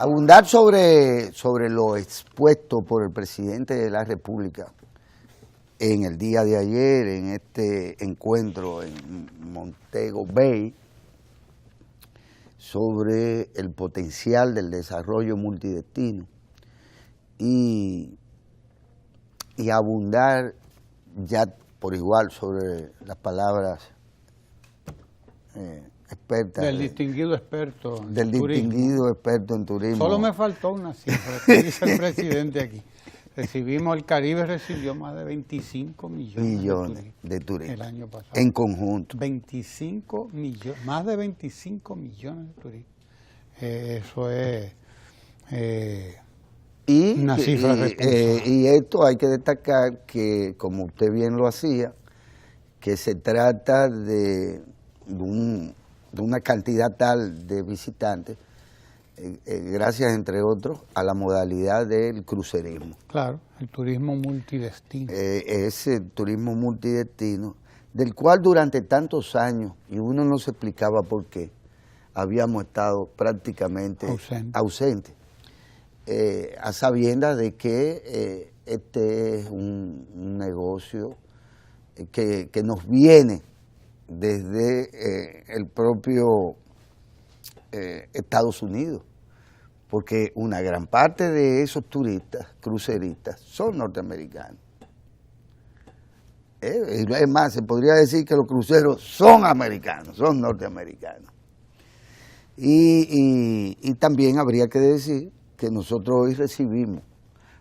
Abundar sobre lo expuesto por el presidente de la República en el día de ayer, en este encuentro en Montego Bay, sobre el potencial del desarrollo multidestino y abundar ya por igual sobre las palabras expertas. Del distinguido experto en del turismo. Distinguido experto en turismo. Solo me faltó una cifra que dice el presidente aquí. El Caribe recibió más de 25 millones de turistas el año pasado. En conjunto. 25 millones, más de 25 millones de turistas. Eso es una cifra responsable. Y esto hay que destacar que, como usted bien lo hacía, que se trata de una cantidad tal de visitantes, gracias, entre otros, a la modalidad del crucerismo. Claro, el turismo multidestino. Ese turismo multidestino, del cual durante tantos años, y uno no se explicaba por qué, habíamos estado prácticamente ausentes, a sabiendas de que este es un negocio que nos viene desde el propio Estados Unidos, porque una gran parte de esos turistas, cruceristas, son norteamericanos. Es más, se podría decir que los cruceros son americanos, son norteamericanos. Y también habría que decir que nosotros hoy recibimos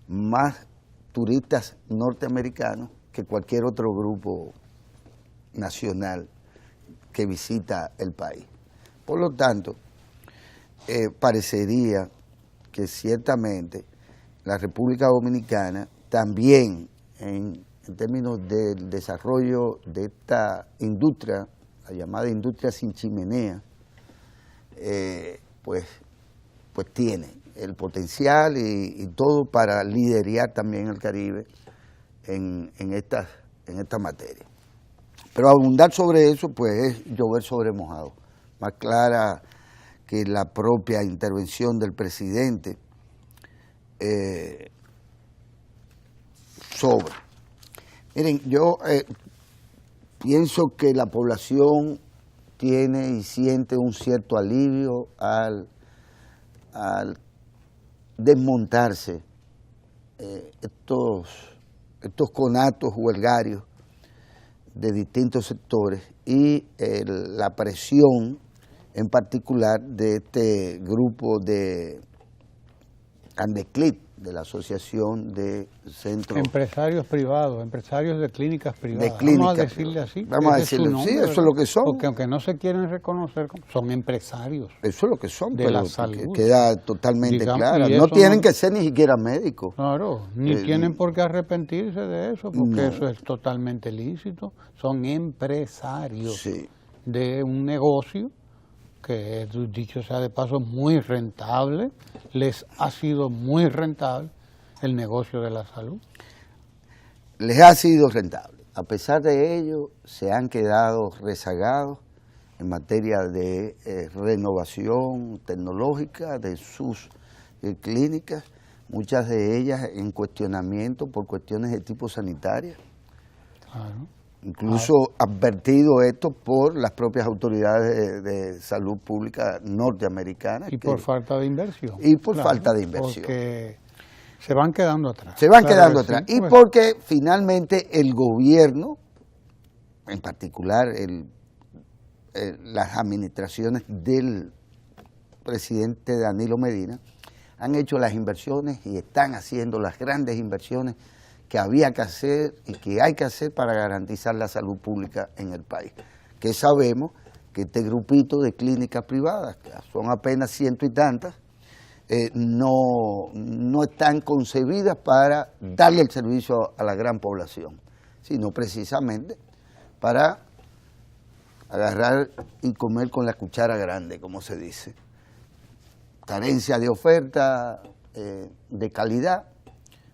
más turistas norteamericanos que cualquier otro grupo nacional que visita el país. Por lo tanto, parecería que ciertamente la República Dominicana también en términos del desarrollo de esta industria, la llamada industria sin chimenea, pues tiene el potencial y todo para liderar también el Caribe en esta materia. Pero abundar sobre eso, pues, es llover sobre mojado. Más clara que la propia intervención del presidente sobra. Miren, yo pienso que la población tiene y siente un cierto alivio al desmontarse estos conatos huelgarios de distintos sectores y la presión en particular de este grupo de ANDECLIP, de la Asociación de Centros... Empresarios privados, empresarios de clínicas privadas. Vamos a decirle así. Vamos a decirle así, eso es lo que son. Porque aunque no se quieren reconocer, son empresarios. Eso es lo que son, de pero la salud. Queda totalmente clara. No tienen que ser ni siquiera médicos. Claro, ni tienen por qué arrepentirse de eso, porque eso es totalmente lícito. Son empresarios de un negocio que, dicho sea de paso, muy rentable, les ha sido muy rentable el negocio de la salud. Les ha sido rentable. A pesar de ello, se han quedado rezagados en materia de renovación tecnológica de sus clínicas, muchas de ellas en cuestionamiento por cuestiones de tipo sanitario. Claro. Incluso advertido esto por las propias autoridades de salud pública norteamericanas. Y por falta de inversión. Y por falta de inversión. Porque se van quedando atrás. Se van quedando atrás. Y porque finalmente el gobierno, en particular las administraciones del presidente Danilo Medina, han hecho las inversiones y están haciendo las grandes inversiones que había que hacer y que hay que hacer para garantizar la salud pública en el país. Que sabemos que este grupito de clínicas privadas, que son apenas ciento y tantas, no están concebidas para darle el servicio a la gran población, sino precisamente para agarrar y comer con la cuchara grande, como se dice. Carencia de oferta, de calidad.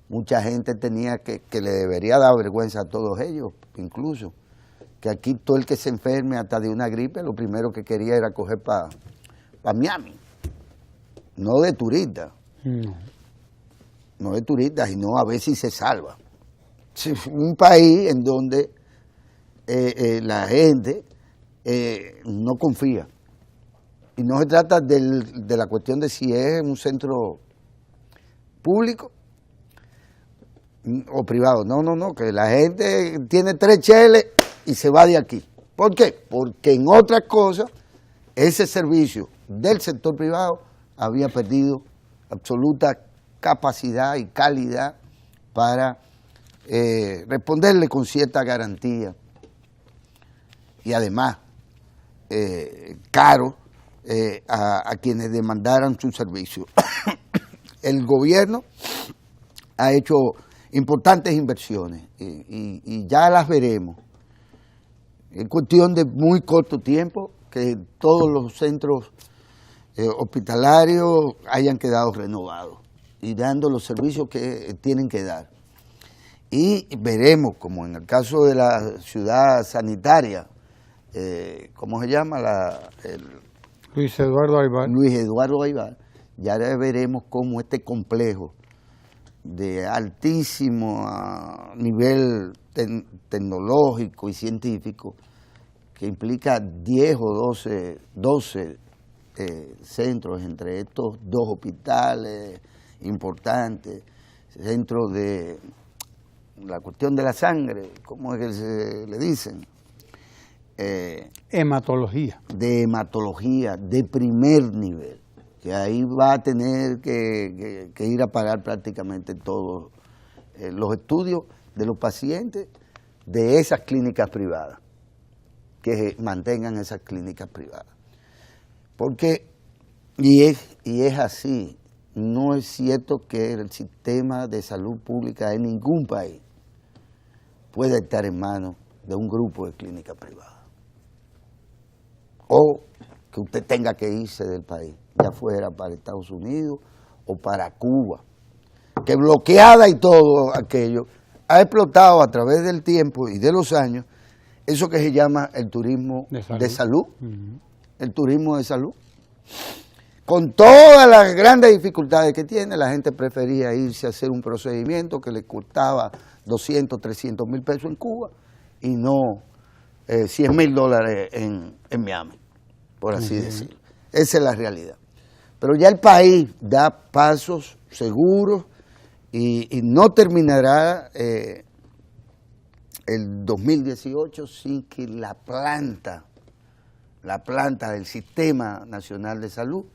Mucha gente tenía que le debería dar vergüenza a todos ellos, incluso, que aquí todo el que se enferme hasta de una gripe, lo primero que quería era coger para Miami. no de turistas. No. No de turistas, sino a ver si se salva. Un país en donde la gente no confía. Y no se trata de la cuestión de si es un centro público o privado. No, que la gente tiene 3 cheles y se va de aquí. ¿Por qué? Porque en otras cosas ese servicio del sector privado había perdido absoluta capacidad y calidad para responderle con cierta garantía y además caro a quienes demandaran su servicio. El gobierno ha hecho importantes inversiones y ya las veremos. Es cuestión de muy corto tiempo que todos los centros hospitalarios hayan quedado renovados y dando los servicios que tienen que dar. Y veremos, como en el caso de la ciudad sanitaria, ¿cómo se llama? Luis Eduardo Aybar. Luis Eduardo Aybar. Ya veremos cómo este complejo de altísimo nivel tecnológico y científico, que implica 10 o 12 centros, entre estos 2 hospitales importantes, centros de la cuestión de la sangre, ¿cómo es que se le dicen? Hematología. De hematología de primer nivel, que ahí va a tener que ir a parar prácticamente todos los estudios de los pacientes de esas clínicas privadas, que mantengan esas clínicas privadas. Porque, y es así, no es cierto que el sistema de salud pública en ningún país pueda estar en manos de un grupo de clínicas privadas. O que usted tenga que irse del país, ya fuera para Estados Unidos o para Cuba, que bloqueada y todo aquello, ha explotado a través del tiempo y de los años eso que se llama el turismo de salud. El turismo de salud. Con todas las grandes dificultades que tiene, la gente prefería irse a hacer un procedimiento que le costaba 200, 300 mil pesos en Cuba y no $100,000 en Miami, por así decirlo. Esa es la realidad. Pero ya el país da pasos seguros y no terminará el 2018 sin que la planta del Sistema Nacional de Salud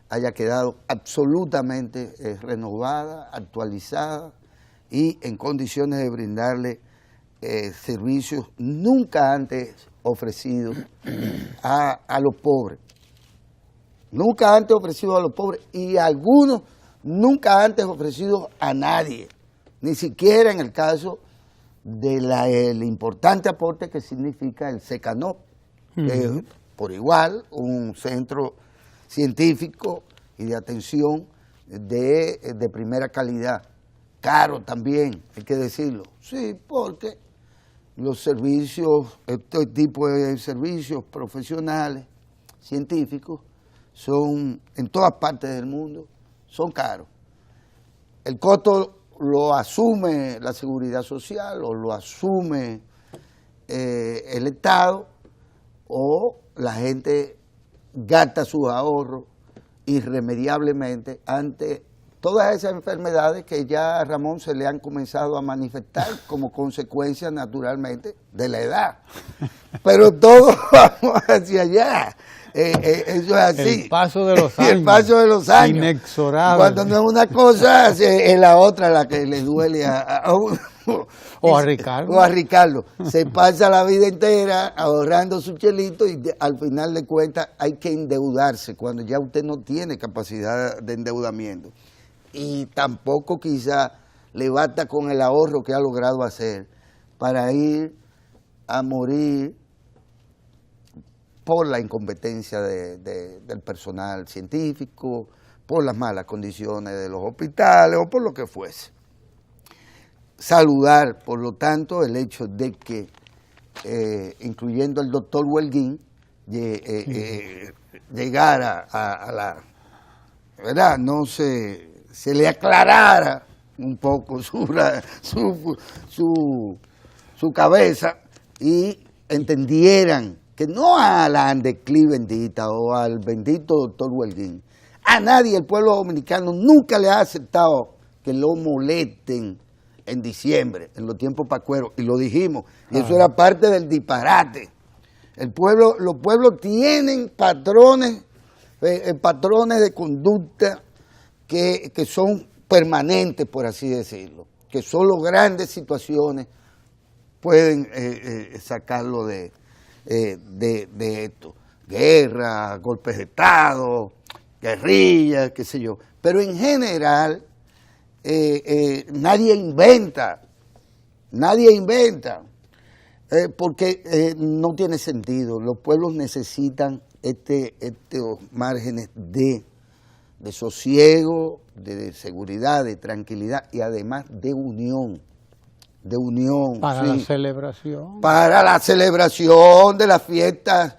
haya quedado absolutamente renovada, actualizada y en condiciones de brindarle servicios nunca antes ofrecidos a los pobres. Nunca antes ofrecidos a los pobres y algunos nunca antes ofrecidos a nadie, ni siquiera en el caso del importante aporte que significa el SECANOP, que es por igual un centro científico y de atención de primera calidad, caro también, hay que decirlo, sí, porque los servicios, este tipo de servicios profesionales, científicos, son en todas partes del mundo, son caros. El costo lo asume la Seguridad Social o lo asume el Estado, o la gente gasta sus ahorros irremediablemente ante todas esas enfermedades que ya a Ramón se le han comenzado a manifestar como consecuencia naturalmente de la edad. Pero todos vamos hacia allá. Eso es así. El paso de los años. El paso de los años. Inexorable. Cuando no es una cosa, es la otra la que le duele a uno. O a Ricardo. O a Ricardo. Se pasa la vida entera ahorrando su chelito y al final de cuentas hay que endeudarse cuando ya usted no tiene capacidad de endeudamiento. Y tampoco quizá le basta con el ahorro que ha logrado hacer para ir a morir por la incompetencia del personal científico, por las malas condiciones de los hospitales o por lo que fuese. Saludar, por lo tanto, el hecho de que, incluyendo el doctor Huelguín, llegara ¿verdad?, no se le aclarara un poco su cabeza y entendieran que no a la Andeclí bendita o al bendito doctor Huelguín, a nadie el pueblo dominicano nunca le ha aceptado que lo molesten en diciembre, en los tiempos pacueros, y lo dijimos, y eso era parte del disparate. Los pueblos tienen patrones de conducta que son permanentes, por así decirlo, que solo grandes situaciones pueden sacarlo de esto. Guerra, golpes de Estado, guerrillas, qué sé yo. Pero en general, nadie inventa, porque no tiene sentido. Los pueblos necesitan estos márgenes de sosiego, de seguridad, de tranquilidad y además de unión. Para la celebración. Para la celebración de las fiestas,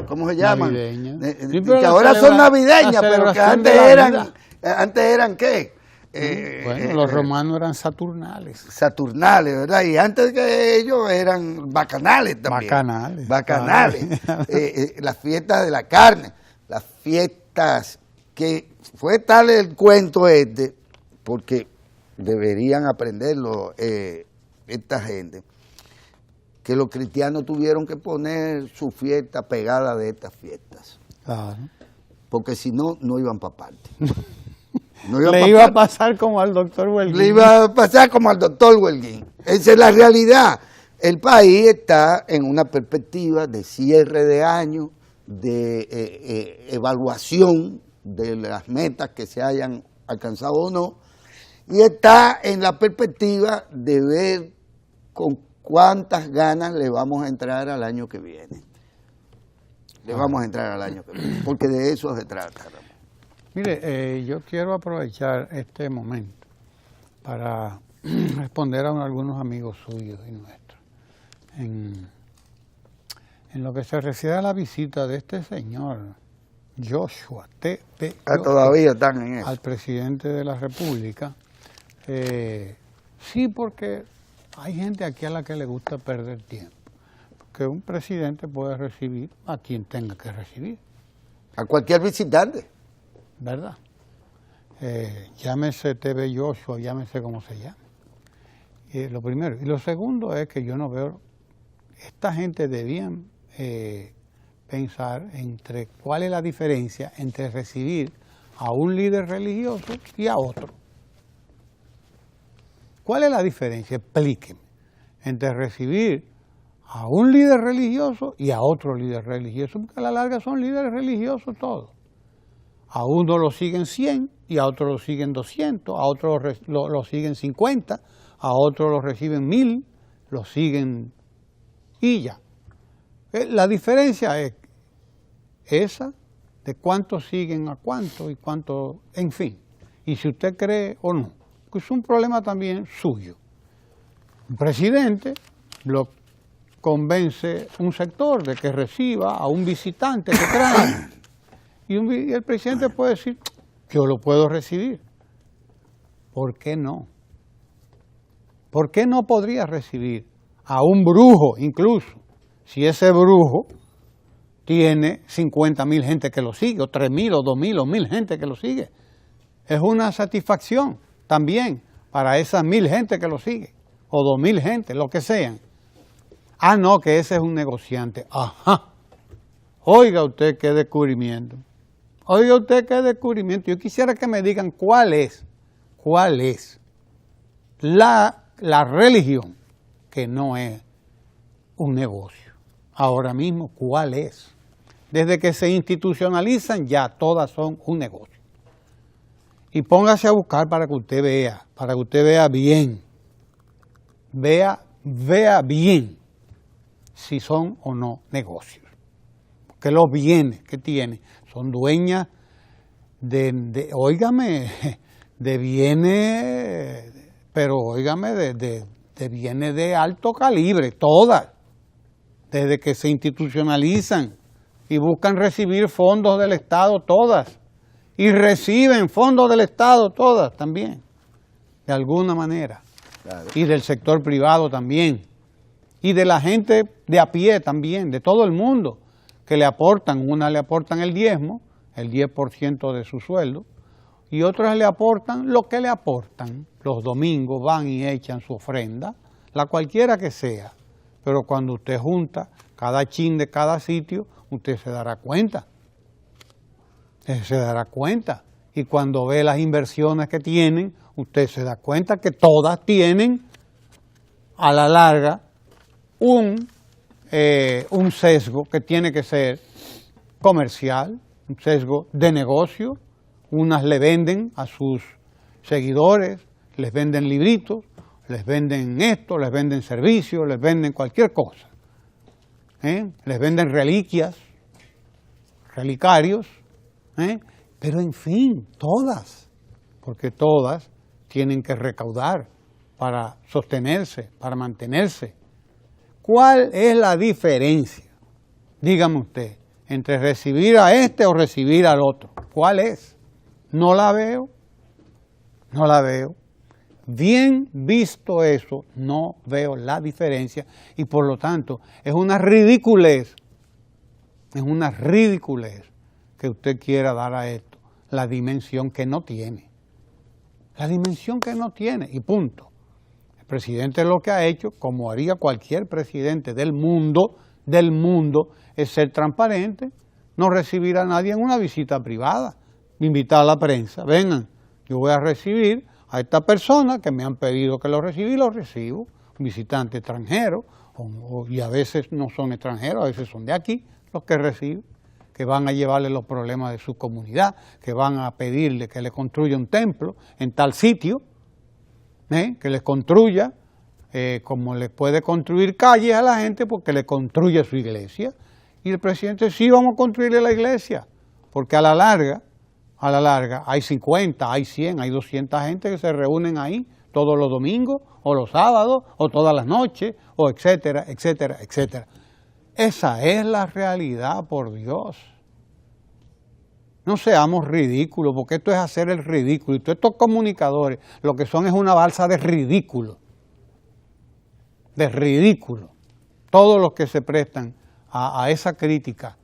¿cómo se llaman? Navideñas. Que ahora son navideñas, pero que antes eran ¿qué? Bueno, los romanos eran saturnales. Saturnales, ¿verdad? Y antes que ellos eran bacanales también. Bacanales. Las fiestas de la carne, las fiestas que fue tal el cuento porque deberían aprenderlo esta gente, que los cristianos tuvieron que poner su fiesta pegada de estas fiestas. Claro. Porque si no, no iban para parte. Le iba a pasar como al doctor Huelguín. Le iba a pasar como al doctor Huelguín. Esa es la realidad. El país está en una perspectiva de cierre de año, de evaluación de las metas que se hayan alcanzado o no, y está en la perspectiva de ver con cuántas ganas le vamos a entrar al año que viene. Porque de eso se trata, Ramón. Mire, yo quiero aprovechar este momento para responder a algunos amigos suyos y nuestros. En lo que se refiere a la visita de este señor, Joshua T.P. Todavía están en eso. Al presidente de la República, sí, porque hay gente aquí a la que le gusta perder tiempo. Porque un presidente puede recibir a quien tenga que recibir. A cualquier visitante. ¿Verdad? Llámese TV Joshua, llámese como se llame. Lo primero. Y lo segundo es que yo no veo, esta gente debían pensar entre cuál es la diferencia entre recibir a un líder religioso y a otro. ¿Cuál es la diferencia? Explíqueme. Entre recibir a un líder religioso y a otro líder religioso, porque a la larga son líderes religiosos todos. A uno lo siguen 100 y a otro lo siguen 200, a otro lo siguen 50, a otro lo reciben 1000, lo siguen y ya. La diferencia es esa de cuántos siguen a cuánto y cuánto, en fin. Y si usted cree o no, que es un problema también suyo. Un presidente lo convence un sector de que reciba a un visitante que trae. Y el presidente puede decir, yo lo puedo recibir. ¿Por qué no? ¿Por qué no podría recibir a un brujo incluso? Si ese brujo tiene 50,000 gente que lo sigue, o 3,000, o 2,000, o 1,000 gente que lo sigue. Es una satisfacción también para esas 1,000 gente que lo sigue, o 2,000 gente, lo que sean. Ah, no, que ese es un negociante. Ajá. Oiga usted qué descubrimiento. Oiga usted qué descubrimiento. Yo quisiera que me digan cuál es la religión que no es un negocio. Ahora mismo, ¿cuál es? Desde que se institucionalizan ya todas son un negocio. Y póngase a buscar para que usted vea bien. Vea bien si son o no negocios. Porque los bienes que tiene son dueñas de bienes, pero óigame, de bienes de alto calibre, todas, desde que se institucionalizan, y buscan recibir fondos del Estado todas. Y reciben fondos del Estado todas también, de alguna manera. Claro. Y del sector privado también. Y de la gente de a pie también, de todo el mundo, que le aportan. Unas le aportan el diezmo, el 10% de su sueldo, y otras le aportan lo que le aportan. Los domingos van y echan su ofrenda, la cualquiera que sea. Pero cuando usted junta cada chin de cada sitio, usted se dará cuenta. Se dará cuenta. Y cuando ve las inversiones que tienen, usted se da cuenta que todas tienen, a la larga, un sesgo que tiene que ser comercial, un sesgo de negocio. Unas le venden a sus seguidores, les venden libritos, les venden esto, les venden servicios, les venden cualquier cosa. Les venden reliquias, relicarios, pero en fin, todas, porque todas tienen que recaudar para sostenerse, para mantenerse. ¿Cuál es la diferencia, dígame usted, entre recibir a este o recibir al otro? ¿Cuál es? No la veo, no la veo. Bien visto eso, no veo la diferencia y por lo tanto es una ridiculez que usted quiera dar a esto la dimensión que no tiene. La dimensión que no tiene y punto. El presidente lo que ha hecho, como haría cualquier presidente del mundo, es ser transparente, no recibir a nadie en una visita privada, invitar a la prensa, vengan, yo voy a recibir a esta persona que me han pedido que lo recibo, un visitante extranjero, y a veces no son extranjeros, a veces son de aquí los que reciben, que van a llevarle los problemas de su comunidad, que van a pedirle que le construya un templo en tal sitio, que les construya, como le puede construir calles a la gente, porque le construye su iglesia. Y el presidente, sí, vamos a construirle la iglesia, porque a la larga hay 50, hay 100, hay 200 gente que se reúnen ahí todos los domingos, o los sábados, o todas las noches, o etcétera, etcétera, etcétera. Esa es la realidad, por Dios. No seamos ridículos, porque esto es hacer el ridículo. Y todos estos comunicadores lo que son es una balsa de ridículo. De ridículo. Todos los que se prestan a esa crítica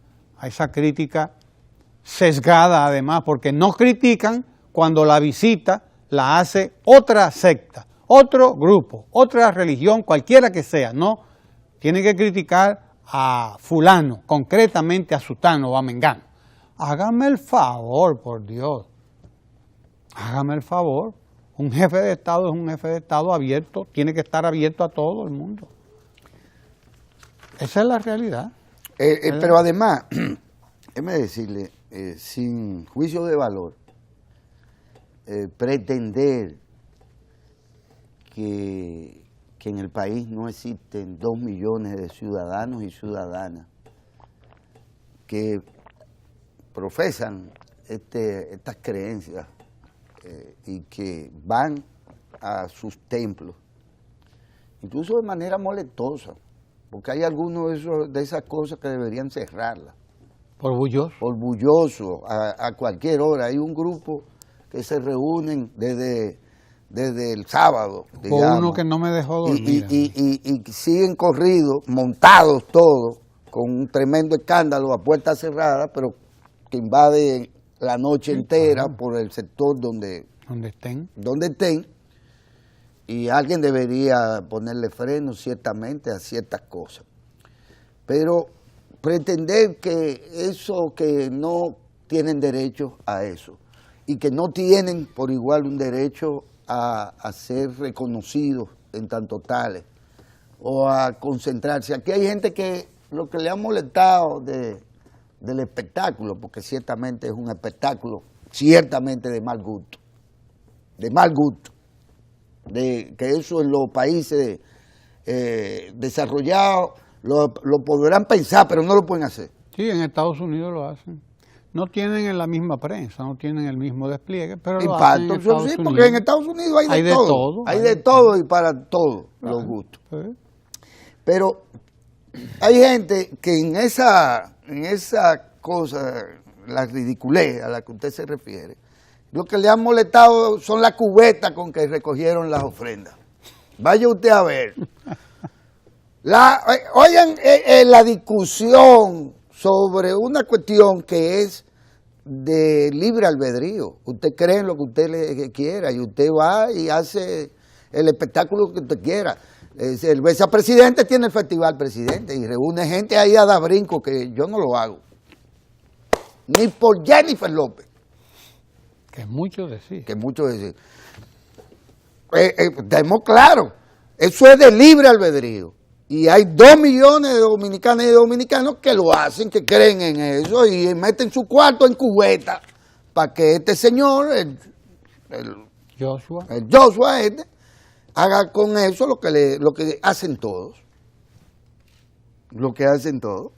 sesgada además, porque no critican cuando la visita la hace otra secta, otro grupo, otra religión, cualquiera que sea, no. Tienen que criticar a fulano, concretamente a sutano o a mengano. Hágame el favor, por Dios. Hágame el favor. Un jefe de Estado es un jefe de Estado abierto, tiene que estar abierto a todo el mundo. Esa es la realidad. Pero además, déjeme decirle, sin juicio de valor, pretender que en el país no existen 2 millones de ciudadanos y ciudadanas que profesan estas creencias y que van a sus templos, incluso de manera molestosa, porque hay algunos de esas cosas que deberían cerrarlas. Orgulloso. Orgulloso, a cualquier hora. Hay un grupo que se reúnen desde el sábado, digamos, uno que no me dejó dormir. Y siguen corridos, montados todos, con un tremendo escándalo a puerta cerrada, pero que invade la noche entera por el sector donde estén. Y alguien debería ponerle freno ciertamente a ciertas cosas. Pero pretender que no tienen derecho a eso y que no tienen por igual un derecho a ser reconocidos en tanto tales o a concentrarse. Aquí hay gente que lo que le ha molestado del espectáculo, porque ciertamente es un espectáculo ciertamente de mal gusto, de que eso en los países desarrollados lo podrán pensar, pero no lo pueden hacer. Sí, en Estados Unidos lo hacen. No tienen la misma prensa, no tienen el mismo despliegue, pero lo hacen en Estados Unidos. Porque en Estados Unidos hay de todo. Hay de todo y para todos los gustos. Sí. Pero hay gente que en en esa cosa, la ridiculez a la que usted se refiere, lo que le han molestado son las cubetas con que recogieron las ofrendas. Vaya usted a ver. Oigan, la discusión sobre una cuestión que es de libre albedrío. Usted cree en lo que usted le quiera y usted va y hace el espectáculo que usted quiera. El vicepresidente tiene el festival presidente y reúne gente ahí a dar brinco, que yo no lo hago. Ni por Jennifer López. Que es mucho decir. Que es mucho decir. Estemos claros, eso es de libre albedrío. Y hay 2 millones de dominicanas y dominicanos que lo hacen, que creen en eso y meten su cuarto en cubeta para que este señor, el Joshua haga con eso lo que hacen todos. Lo que hacen todos.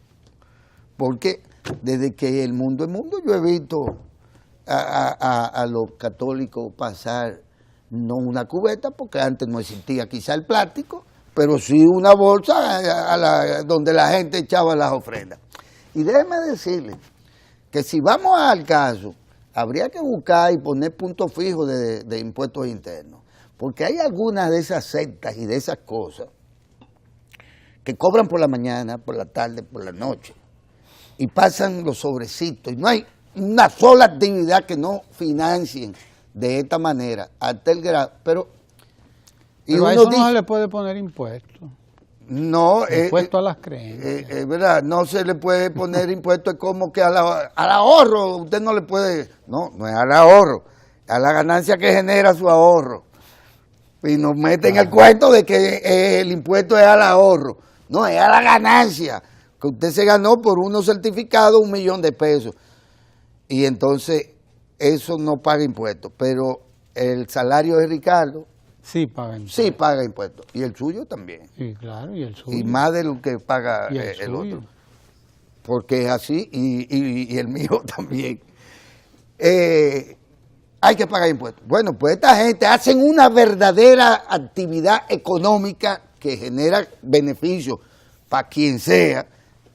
Porque desde que el mundo es mundo, yo he visto a los católicos pasar no una cubeta, porque antes no existía quizá el plástico, pero sí una bolsa donde la gente echaba las ofrendas. Y déjeme decirle que si vamos al caso, habría que buscar y poner puntos fijos de impuestos internos, porque hay algunas de esas sectas y de esas cosas que cobran por la mañana, por la tarde, por la noche, y pasan los sobrecitos, y no hay una sola actividad que no financien de esta manera, hasta el grado, pero a eso no se le puede poner impuesto. No. Impuesto a las creencias. Es verdad, no se le puede poner impuesto, es como que al ahorro, usted no le puede, no es al ahorro, a la ganancia que genera su ahorro. Y nos meten el cuento de que el impuesto es al ahorro. No, es a la ganancia, que usted se ganó por unos certificados $1 millón. Y entonces, eso no paga impuestos, pero el salario de Ricardo sí paga impuestos. Sí paga impuestos. Y el suyo también. Sí, claro, y el suyo. Y más de lo que paga el otro. Porque es así, y el mío también. Hay que pagar impuestos. Bueno, pues esta gente hacen una verdadera actividad económica que genera beneficios para quien sea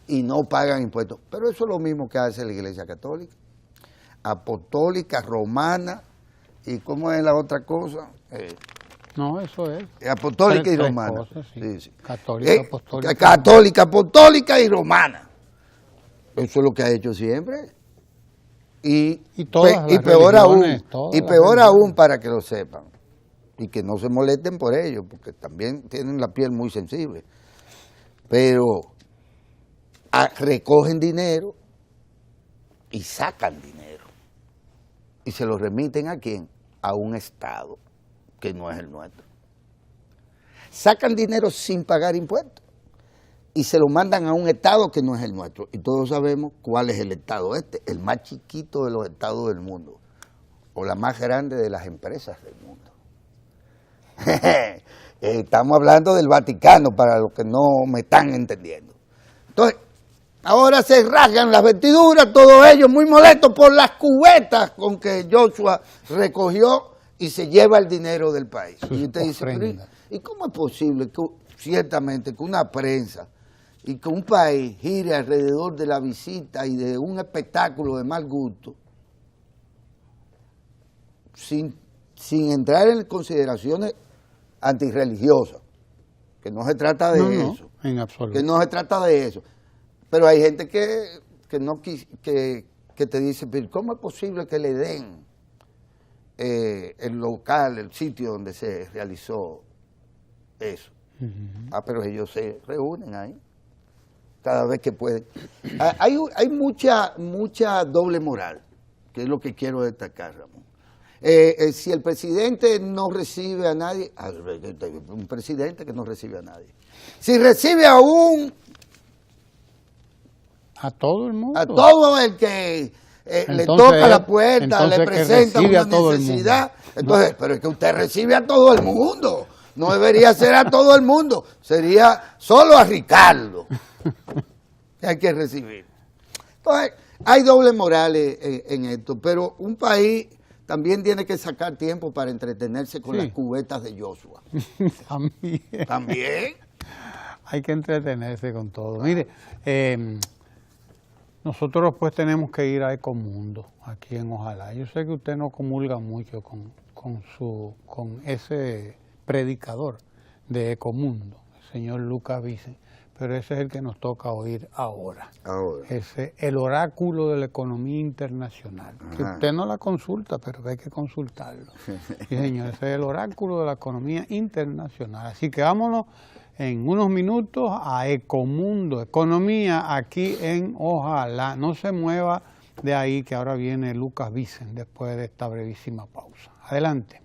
y no pagan impuestos. Pero eso es lo mismo que hace la Iglesia Católica, Apostólica, Romana, y ¿cómo es la otra cosa? No, eso es. Apostólica y romana. Cosas, sí. Sí, sí. Católica, apostólica y romana. Eso es lo que ha hecho siempre. Y peor aún, para que lo sepan. Y que no se molesten por ello, porque también tienen la piel muy sensible. Pero recogen dinero y sacan dinero. ¿Y se lo remiten a quién? A un Estado que no es el nuestro. Sacan dinero sin pagar impuestos y se lo mandan a un Estado que no es el nuestro. Y todos sabemos cuál es el Estado el más chiquito de los estados del mundo, o la más grande de las empresas del mundo. Estamos hablando del Vaticano, para los que no me están entendiendo. Entonces, ahora se rasgan las vestiduras, todos ellos muy molestos por las cubetas con que Joshua recogió y se lleva el dinero del país. Y usted dice, ¿y cómo es posible que ciertamente que una prensa y que un país gire alrededor de la visita y de un espectáculo de mal gusto sin entrar en consideraciones antirreligiosas? Que no se trata de eso. No, en absoluto. Que no se trata de eso. Pero hay gente que te dice, pero ¿cómo es posible que le den el local, el sitio donde se realizó eso? Pero ellos se reúnen ahí cada vez que pueden. Hay mucha doble moral, que es lo que quiero destacar, Ramón. Si el presidente no recibe a nadie, un presidente que no recibe a nadie. Si recibe a todo el mundo. A todo el que le toca la puerta, le presenta una necesidad. Entonces, pero es que usted recibe a todo el mundo. No debería ser a todo el mundo. Sería solo a Ricardo que hay que recibir. Entonces, hay doble moral en esto, pero un país también tiene que sacar tiempo para entretenerse con las cubetas de Joshua. También. Hay que entretenerse con todo. Mire, Nosotros pues tenemos que ir a Ecomundo, aquí en Ojalá. Yo sé que usted no comulga mucho con ese predicador de Ecomundo, el señor Lucas Vicen, pero ese es el que nos toca oír ahora. El oráculo de la economía internacional. Que usted no la consulta, pero que hay que consultarlo. Sí, señor, ese es el oráculo de la economía internacional. Así que vámonos en unos minutos a Ecomundo, economía aquí en Ojalá. No se mueva de ahí, que ahora viene Lucas Vicen después de esta brevísima pausa. Adelante.